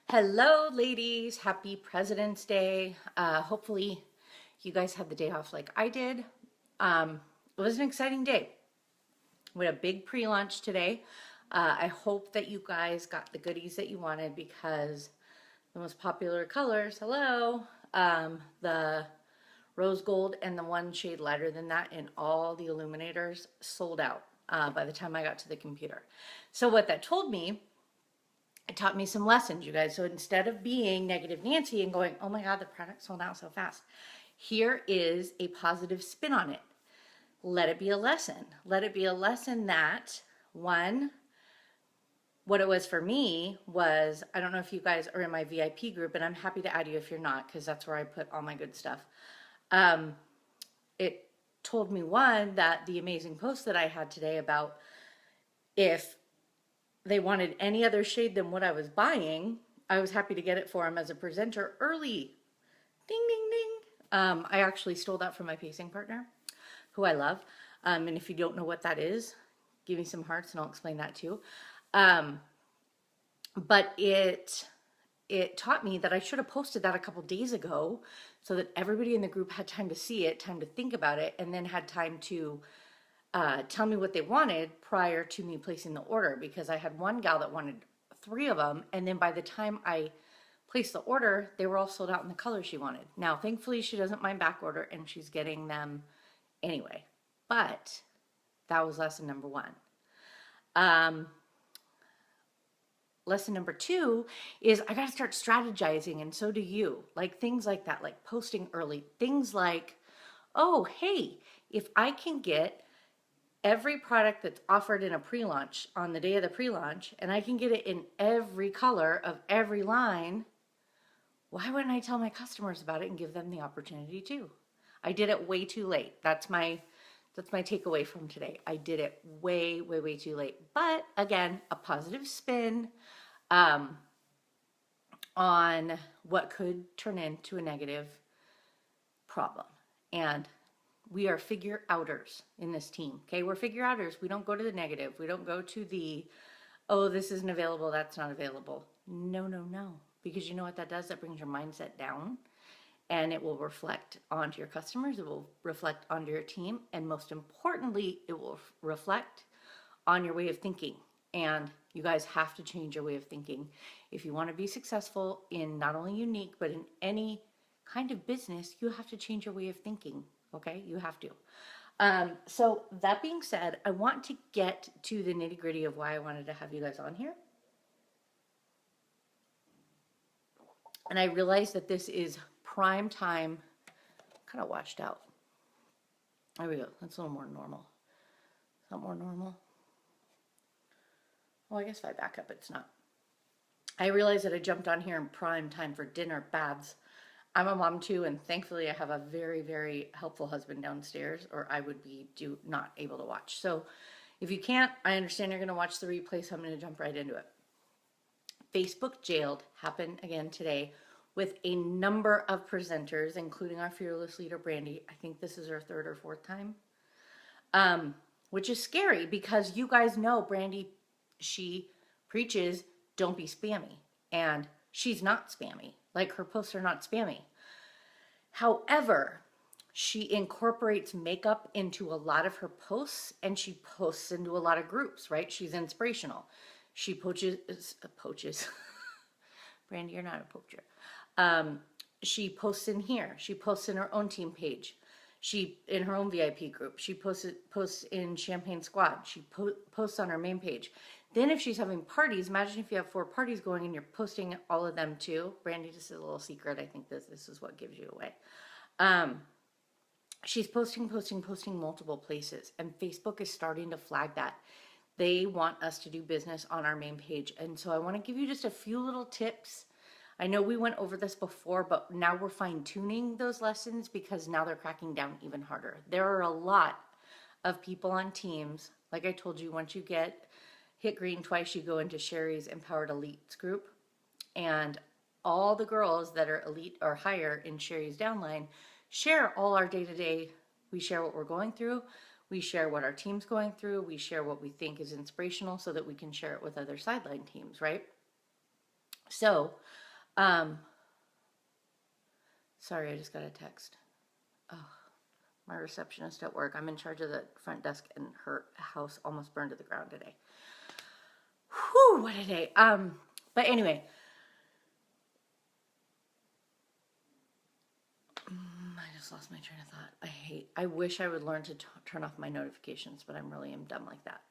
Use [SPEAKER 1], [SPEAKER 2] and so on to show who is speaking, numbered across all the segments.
[SPEAKER 1] Hello, ladies. Happy President's Day. Hopefully, you guys had the day off like I did. It was an exciting day. We had a big pre launch today. I hope that you guys got the goodies that you wanted because the most popular colors, the rose gold and the one shade lighter than that in all the illuminators sold out by the time I got to the computer. So, what that told me, it taught me some lessons, you guys. So instead of being negative Nancy and going, oh my God, the product sold out so fast, here is a positive spin on it. Let it be a lesson. Let it be a lesson that, one, what it was for me was, I don't know if you guys are in my VIP group, and I'm happy to add you if you're not, because that's where I put all my good stuff. It told me, one, that the amazing post that I had today about if they wanted any other shade than what I was buying, I was happy to get it for them as a presenter early. Ding, ding, ding. I actually stole that from my pacing partner, who I love. And if you don't know what that is, give me some hearts and I'll explain that too. But it taught me that I should have posted that a couple days ago so that everybody in the group had time to see it, time to think about it, and then had time to tell me what they wanted prior to me placing the order, because I had one gal that wanted three of them, and then by the time I placed the order, they were all sold out in the color she wanted. Now, thankfully, she doesn't mind back order and she's getting them anyway. But that was lesson number one. Lesson number two is I got to start strategizing, and so do you. Like things like that, like posting early, things like, oh, hey, if I can get every product that's offered in a pre-launch on the day of the pre-launch, and I can get it in every color of every line, why wouldn't I tell my customers about it and give them the opportunity too? I did it way too late. That's my takeaway from today. I did it way, way, way too late. But again, a positive spin on what could turn into a negative problem. And we are figure outers in this team. Okay, we're figure outers. We don't go to the negative. We don't go to the, oh, this isn't available, that's not available. No, no, no. Because you know what that does? That brings your mindset down, and it will reflect onto your customers. It will reflect onto your team. And most importantly, it will reflect on your way of thinking. And you guys have to change your way of thinking. If you want to be successful in not only Younique, but in any kind of business, you have to change your way of thinking. Okay, you have to. So that being said, I want to get to the nitty gritty of why I wanted to have you guys on here. And I realize that this is prime time, kind of washed out. There we go. That's a little more normal. Is that more normal? Well, I guess if I back up, it's not. I realize that I jumped on here in prime time for dinner baths. I'm a mom too, and thankfully I have a very, very helpful husband downstairs, or I would be not able to watch. So if you can't, I understand you're going to watch the replay, so I'm going to jump right into it. Facebook Jailed happened again today with a number of presenters, including our fearless leader, Brandy. I think this is her third or fourth time, which is scary because you guys know Brandy, she preaches, don't be spammy. And she's not spammy. Like, her posts are not spammy. However, she incorporates makeup into a lot of her posts, and she posts into a lot of groups, right? She's inspirational. She poaches. Brandy, you're not a poacher. She posts in here. She posts in her own team page. She, in her own VIP group, she posts in Champagne Squad. She posts on her main page. Then if she's having parties, imagine if you have 4 parties going and you're posting all of them too. Brandy, this is a little secret. I think this is what gives you away. She's posting multiple places, and Facebook is starting to flag that. They want us to do business on our main page. And so I want to give you just a few little tips. I know we went over this before, but now we're fine-tuning those lessons because now they're cracking down even harder. There are a lot of people on teams. Like I told you, once you hit green twice, you go into Sherry's Empowered Elites group. And all the girls that are elite or higher in Sherry's downline share all our day-to-day. We share what we're going through. We share what our team's going through. We share what we think is inspirational so that we can share it with other sideline teams, right? So, sorry, I just got a text. Oh, my receptionist at work. I'm in charge of the front desk, and her house almost burned to the ground today. Whew, what a day. But anyway, I just lost my train of thought. I wish I would learn to turn off my notifications, but I really am dumb like that.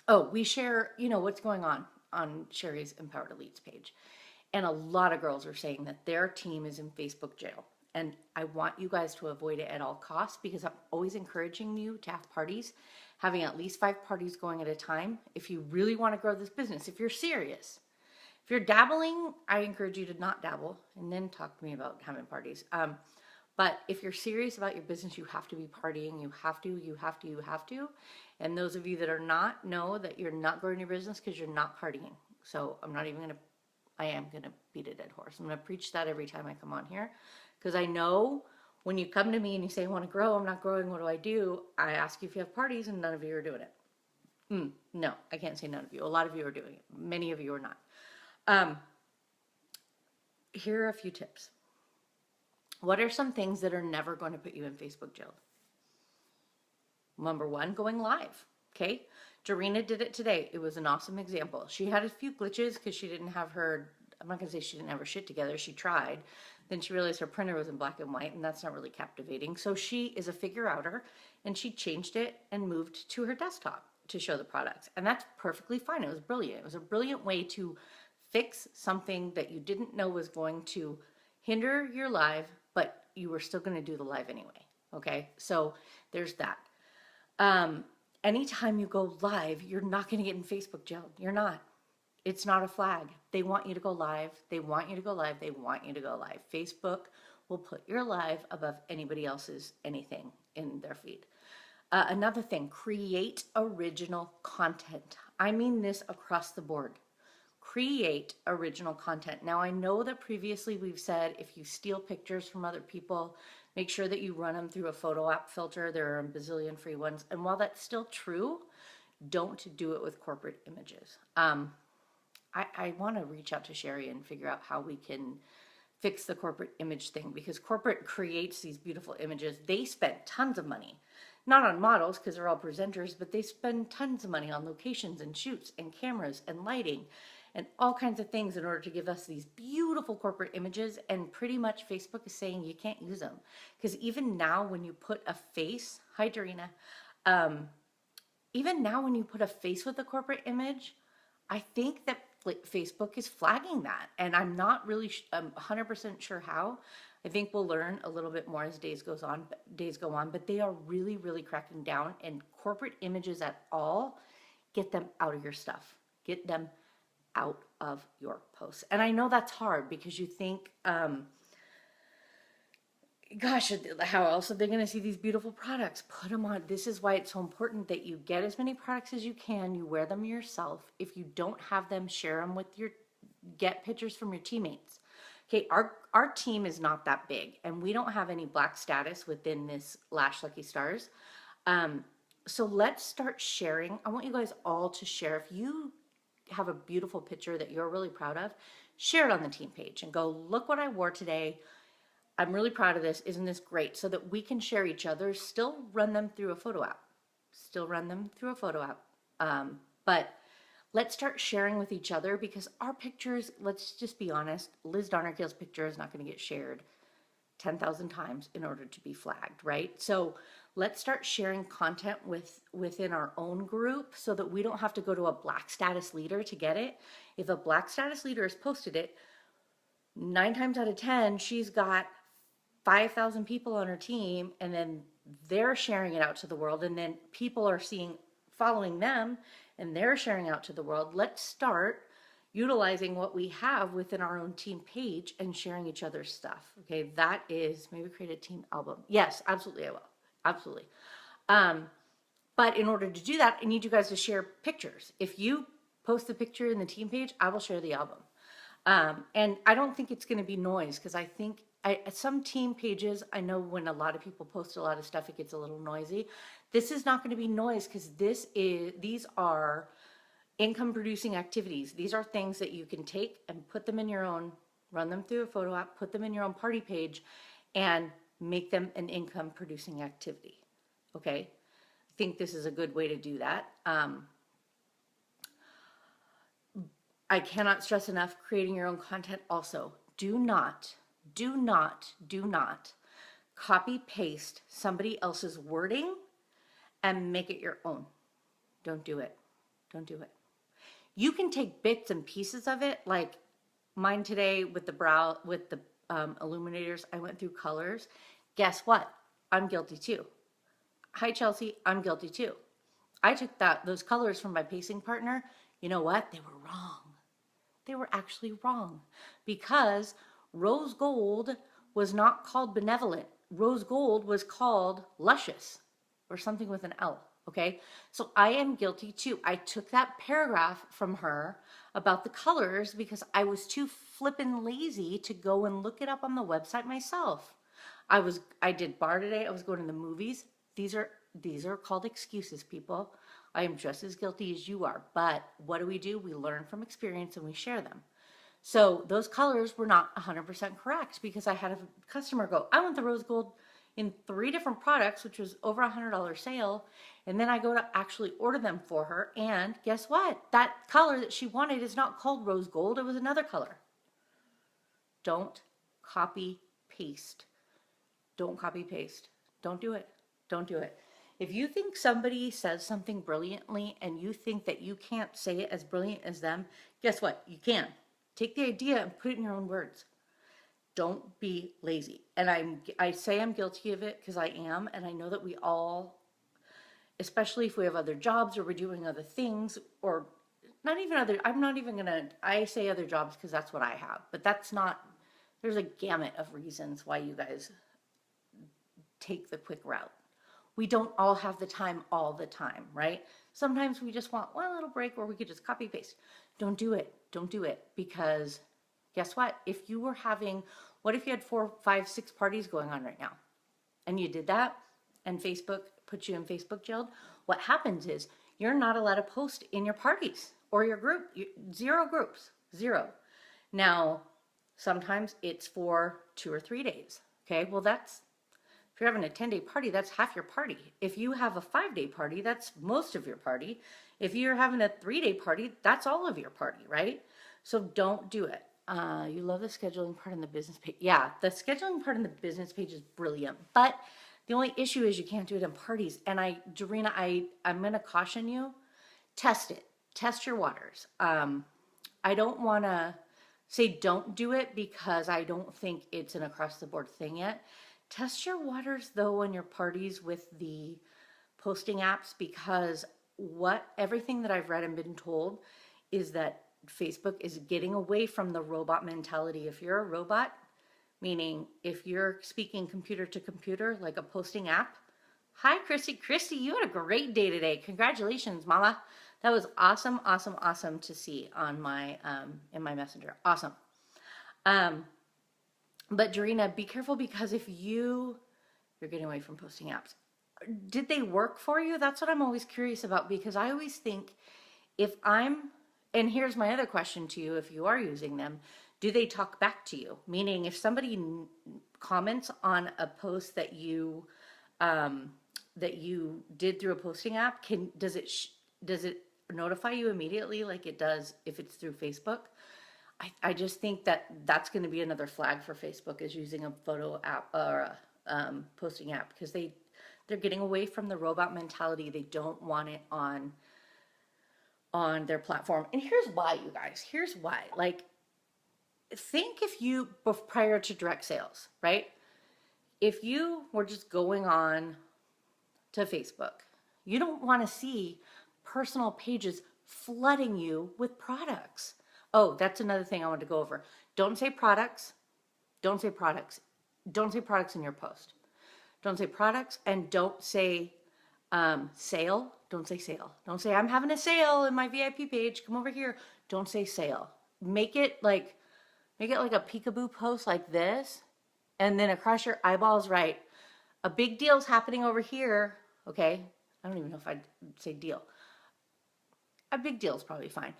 [SPEAKER 1] Oh, we share, what's going on Sherry's Empowered Elites page. And a lot of girls are saying that their team is in Facebook jail. And I want you guys to avoid it at all costs, because I'm always encouraging you to have parties, having at least 5 parties going at a time. If you really want to grow this business, if you're serious, if you're dabbling, I encourage you to not dabble and then talk to me about having parties. But if you're serious about your business, you have to be partying. You have to. And those of you that are not, know that you're not growing your business because you're not partying. So I am going to beat a dead horse. I'm going to preach that every time I come on here, because I know when you come to me and you say, I want to grow, I'm not growing, what do? I ask you if you have parties, and none of you are doing it. No, I can't say none of you. A lot of you are doing it. Many of you are not. Here are a few tips. What are some things that are never going to put you in Facebook jail? Number 1, going live. Okay. Jarena did it today. It was an awesome example. She had a few glitches because she didn't have I'm not going to say she didn't have her shit together. She tried. Then she realized her printer was in black and white, and that's not really captivating. So she is a figure-outer, and she changed it and moved to her desktop to show the products. And that's perfectly fine. It was brilliant. It was a brilliant way to fix something that you didn't know was going to hinder your live, but you were still going to do the live anyway. Okay. So there's that. Anytime you go live, you're not going to get in Facebook jail. You're not. It's not a flag. They want you to go live. They want you to go live. They want you to go live. Facebook will put your live above anybody else's anything in their feed. Another thing, create original content. I mean this across the board. Create original content. Now, I know that previously we've said if you steal pictures from other people, make sure that you run them through a photo app filter. There are a bazillion free ones. And while that's still true, don't do it with corporate images. I want to reach out to Sherry and figure out how we can fix the corporate image thing, because corporate creates these beautiful images. They spend tons of money, not on models because they're all presenters, but they spend tons of money on locations and shoots and cameras and lighting and all kinds of things in order to give us these beautiful corporate images. And pretty much Facebook is saying you can't use them, because even now when you put a face, hi Dorina, even now when you put a face with a corporate image, I think that Facebook is flagging that, and I'm not really 100% sure how. I think we'll learn a little bit more as days go on, but they are really, really cracking down. And corporate images at all, get them out of your stuff. Get them out of your posts. And I know that's hard because you think, gosh, how else are they going to see these beautiful products? Put them on. This is why it's so important that you get as many products as you can. You wear them yourself. If you don't have them, share them with get pictures from your teammates. Okay, our team is not that big, and we don't have any black status within this Lash Lucky Stars. So let's start sharing. I want you guys all to share. If you have a beautiful picture that you're really proud of, share it on the team page and go, look what I wore today. I'm really proud of this. Isn't this great? So that we can share each other, still run them through a photo app. But let's start sharing with each other, because our pictures, let's just be honest, Liz Donnerkill's picture is not going to get shared 10,000 times in order to be flagged, right? So let's start sharing content within our own group so that we don't have to go to a black status leader to get it. If a black status leader has posted it, 9 times out of 10, she's got 5,000 people on her team, and then they're sharing it out to the world, and then people are following them, and they're sharing out to the world. Let's start utilizing what we have within our own team page and sharing each other's stuff. Okay, that is, maybe create a team album. Yes, absolutely, I will. Absolutely. But in order to do that, I need you guys to share pictures. If you post a picture in the team page, I will share the album. And I don't think it's going to be noise, because I think some team pages, I know when a lot of people post a lot of stuff, it gets a little noisy. This is not going to be noise, because these are Income producing activities. These are things that you can take and put them in your own, run them through a photo app, put them in your own party page, and make them an income producing activity. Okay? I think this is a good way to do that. I cannot stress enough, creating your own content also. Do not copy paste somebody else's wording and make it your own. Don't do it. Don't do it. You can take bits and pieces of it, like mine today with the illuminators. I went through colors. Guess what? I'm guilty too. Hi, Chelsea. I'm guilty too. I took those colors from my pacing partner. You know what? They were wrong. They were actually wrong, because rose gold was not called benevolent. Rose gold was called luscious, or something with an L. Okay, so I am guilty too. I took that paragraph from her about the colors because I was too flippin' lazy to go and look it up on the website myself. I did bar today. I was going to the movies. These are called excuses, people. I am just as guilty as you are. But what do? We learn from experience and we share them. So those colors were not 100% correct, because I had a customer go, I want the rose gold in 3 different products, which was over $100 sale. And then I go to actually order them for her. And guess what? That color that she wanted is not called rose gold. It was another color. Don't copy paste. Don't copy paste. Don't do it. Don't do it. If you think somebody says something brilliantly and you think that you can't say it as brilliant as them, guess what? You can. Take the idea and put it in your own words. Don't be lazy. And I say I'm guilty of it because I am, and I know that we all, especially if we have other jobs or we're doing other things, or not even other, I say other jobs because that's what I have, but that's not, there's a gamut of reasons why you guys take the quick route. We don't all have the time all the time, right? Sometimes we just want one little break where we could just copy paste. Don't do it. Don't do it, because guess what? What if you had 4, 5, 6 parties going on right now and you did that and Facebook put you in Facebook jail? What happens is you're not allowed to post in your parties or your group. 0 groups, 0. Now, sometimes it's for 2 or 3 days. Okay, well, if you're having a 10-day party, that's half your party. If you have a 5-day party, that's most of your party. If you're having a 3-day party, that's all of your party, right? So don't do it. You love the scheduling part in the business page. Yeah, the scheduling part in the business page is brilliant. But the only issue is you can't do it in parties. And Dorena, I'm going to caution you, test it. Test your waters. I don't want to say don't do it because I don't think it's an across-the-board thing yet. Test your waters, though, in your parties with the posting apps, because everything that I've read and been told is that Facebook is getting away from the robot mentality. If you're a robot, meaning if you're speaking computer to computer, like a posting app. Hi, Christy. Christy, you had a great day today. Congratulations, Mama. That was awesome, awesome, awesome to see on my in my messenger. Awesome. But Dorena, be careful, because if you're getting away from posting apps. Did they work for you? That's what I'm always curious about, because I always think and here's my other question to you, if you are using them, do they talk back to you? Meaning, if somebody comments on a post that you did through a posting app, does it notify you immediately like it does if it's through Facebook? I just think that's going to be another flag for Facebook, is using a photo app or a posting app, because they're getting away from the robot mentality. They don't want it on their platform. And here's why, you guys. Here's why. Like, think prior to direct sales, right? If you were just going on to Facebook, you don't want to see personal pages flooding you with products. Oh, that's another thing I want to go over. Don't say products. Don't say products. Don't say products in your post. Don't say products, and don't say sale. Don't say sale. Don't say I'm having a sale in my VIP page. Come over here. Don't say sale. Make it like a peekaboo post like this, and then across your eyeballs write, a big deal's happening over here. Okay, I don't even know if I'd say deal. a big deal is probably fine.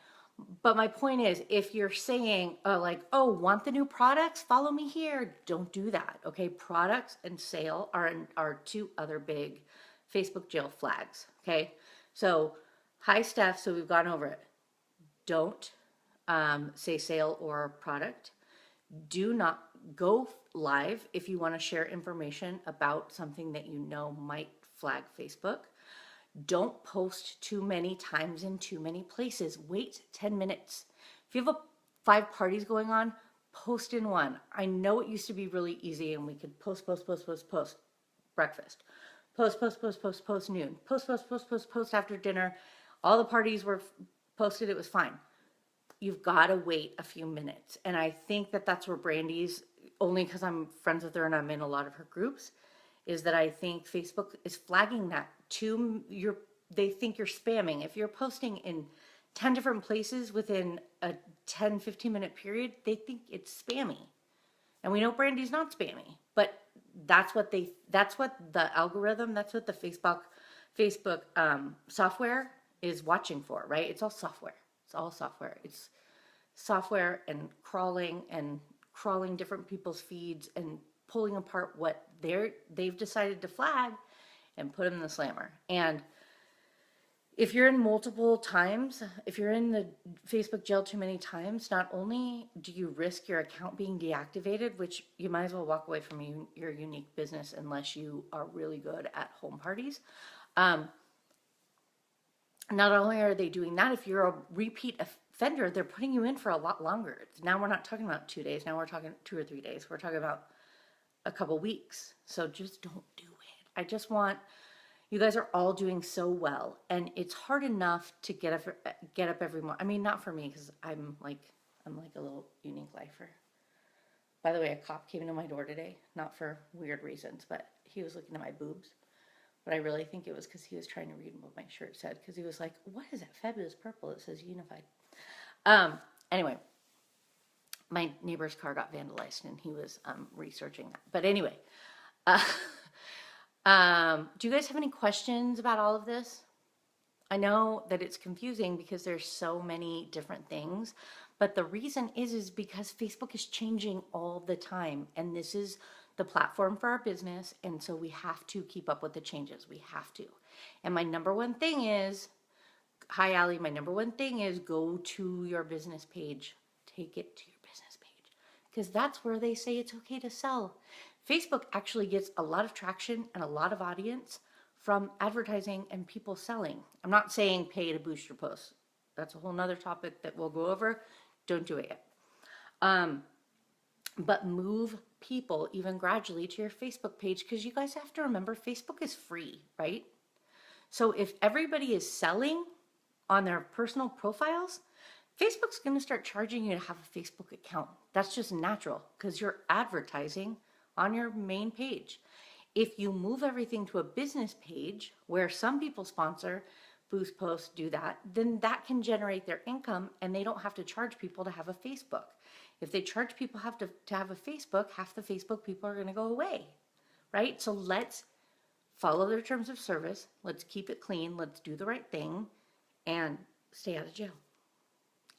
[SPEAKER 1] But my point is, if you're saying, like, oh, want the new products? Follow me here. Don't do that. Okay. Products and sale are two other big Facebook jail flags. Okay. So, hi, Steph. So we've gone over it. Don't say sale or product. Do not go live if you want to share information about something that you know might flag Facebook. Don't post too many times in too many places. Wait 10 minutes. If you have 5 parties going on, post in one. I know it used to be really easy and we could post breakfast. Post noon. Post after dinner. All the parties were posted. It was fine. You've got to wait a few minutes. And I think that that's where Brandy's, only because I'm friends with her and I'm in a lot of her groups, is that I think Facebook is flagging that to your, they think you're spamming. If you're posting in 10 different places within a 10-15 minute period, they think it's spammy. And we know Brandy's not spammy, but that's what the algorithm, that's what the Facebook software is watching for, right? It's all software. It's all software. It's software and crawling different people's feeds and pulling apart what they've decided to flag and put them in the slammer. And if you're in multiple times, if you're in the Facebook jail too many times, not only do you risk your account being deactivated, which you might as well walk away from your unique business unless you are really good at home parties. Not only are they doing that, if you're a repeat offender, they're putting you in for a lot longer. Now we're not talking about 2 days. Now we're talking 2 or 3 days. We're talking about a couple weeks. So just don't do it. I just want, you guys are all doing so well, and it's hard enough to get up every morning. I mean, not for me, because I'm like a little unique lifer. By the way, a cop came to my door today, not for weird reasons, but he was looking at my boobs. But I really think it was because he was trying to read what my shirt said, because he was like, what is that fabulous purple? It says Unified. Anyway, my neighbor's car got vandalized, and he was researching that. But anyway, do you guys have any questions about all of this? I know that it's confusing because there's so many different things, but the reason is because Facebook is changing all the time, and this is the platform for our business, and so we have to keep up with the changes. We have to. And my number one thing is, hi Allie, my number one thing is go to your business page. Take it to your business page, because that's where they say it's okay to sell. Facebook actually gets a lot of traction and a lot of audience from advertising and people selling. I'm not saying pay to boost your posts. That's a whole nother topic that we'll go over. Don't do it yet. But move people even gradually to your Facebook page, because you guys have to remember Facebook is free, right? So if everybody is selling on their personal profiles, Facebook's going to start charging you to have a Facebook account. That's just natural because you're advertising on your main page. If you move everything to a business page where some people sponsor, boost posts, do that, then that can generate their income and they don't have to charge people to have a Facebook. If they charge people to have a Facebook, half the Facebook people are going to go away, right? So let's follow their terms of service. Let's keep it clean. Let's do the right thing and stay out of jail.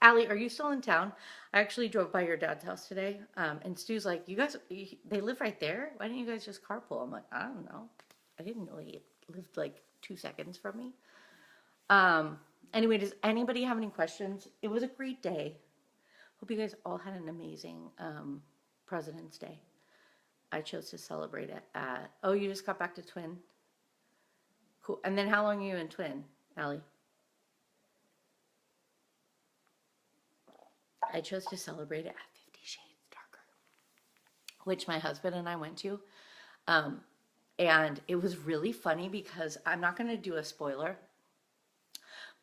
[SPEAKER 1] Allie, are you still in town? I actually drove by your dad's house today, and Stu's like, you guys, they live right there? Why didn't you guys just carpool? I'm like, I don't know. I didn't know he lived like 2 seconds from me. Anyway, does anybody have any questions? It was a great day. Hope you guys all had an amazing President's Day. I chose to celebrate it at, oh, you just got back to Twin? Cool. And then how long are you in Twin, Allie? I chose to celebrate it at 50 Shades Darker, which my husband and I went to. And it was really funny because I'm not going to do a spoiler,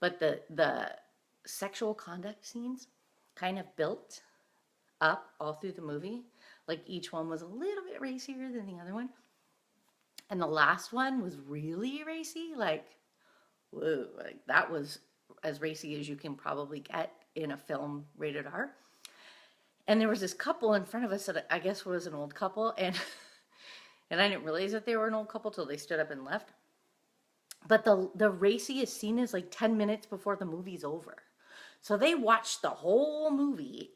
[SPEAKER 1] but the sexual conduct scenes kind of built up all through the movie. Like each one was a little bit racier than the other one. And the last one was really racy. Like, whoa, like that was as racy as you can probably get in a film rated R. And there was this couple in front of us that I guess was an old couple. And I didn't realize that they were an old couple till they stood up and left. But the raciest scene is like 10 minutes before the movie's over. So they watched the whole movie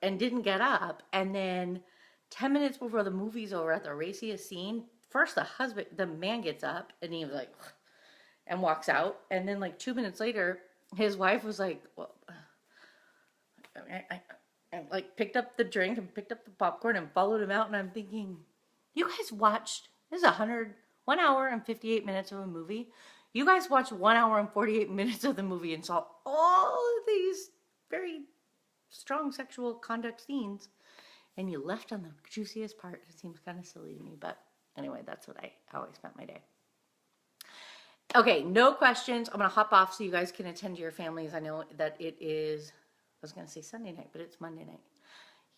[SPEAKER 1] and didn't get up. And then 10 minutes before the movie's over at the raciest scene, first the man gets up and he was like, and walks out. And then like 2 minutes later, his wife was like, well, I like picked up the drink and picked up the popcorn and followed him out. And I'm thinking, you guys watched, this is 1 hour and 58 minutes of a movie. You guys watched 1 hour and 48 minutes of the movie and saw all of these very strong sexual conduct scenes, and you left on the juiciest part. It seems kind of silly to me, but anyway, that's how I spent my day. Okay, no questions. I'm going to hop off so you guys can attend to your families. I know that it is, I was going to say Sunday night, but it's Monday night.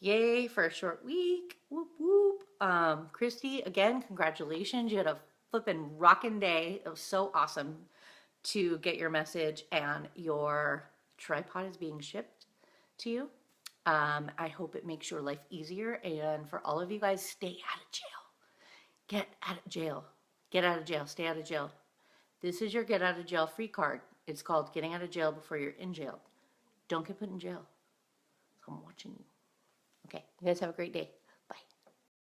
[SPEAKER 1] Yay for a short week. Whoop, whoop. Christy, again, congratulations. You had a flippin' rockin' day. It was so awesome to get your message, and your tripod is being shipped to you. I hope it makes your life easier. And for all of you guys, stay out of jail. Get out of jail. Get out of jail. Stay out of jail. This is your get out of jail free card. It's called getting out of jail before you're in jail. Don't get put in jail. I'm watching you. Okay, you guys have a great day.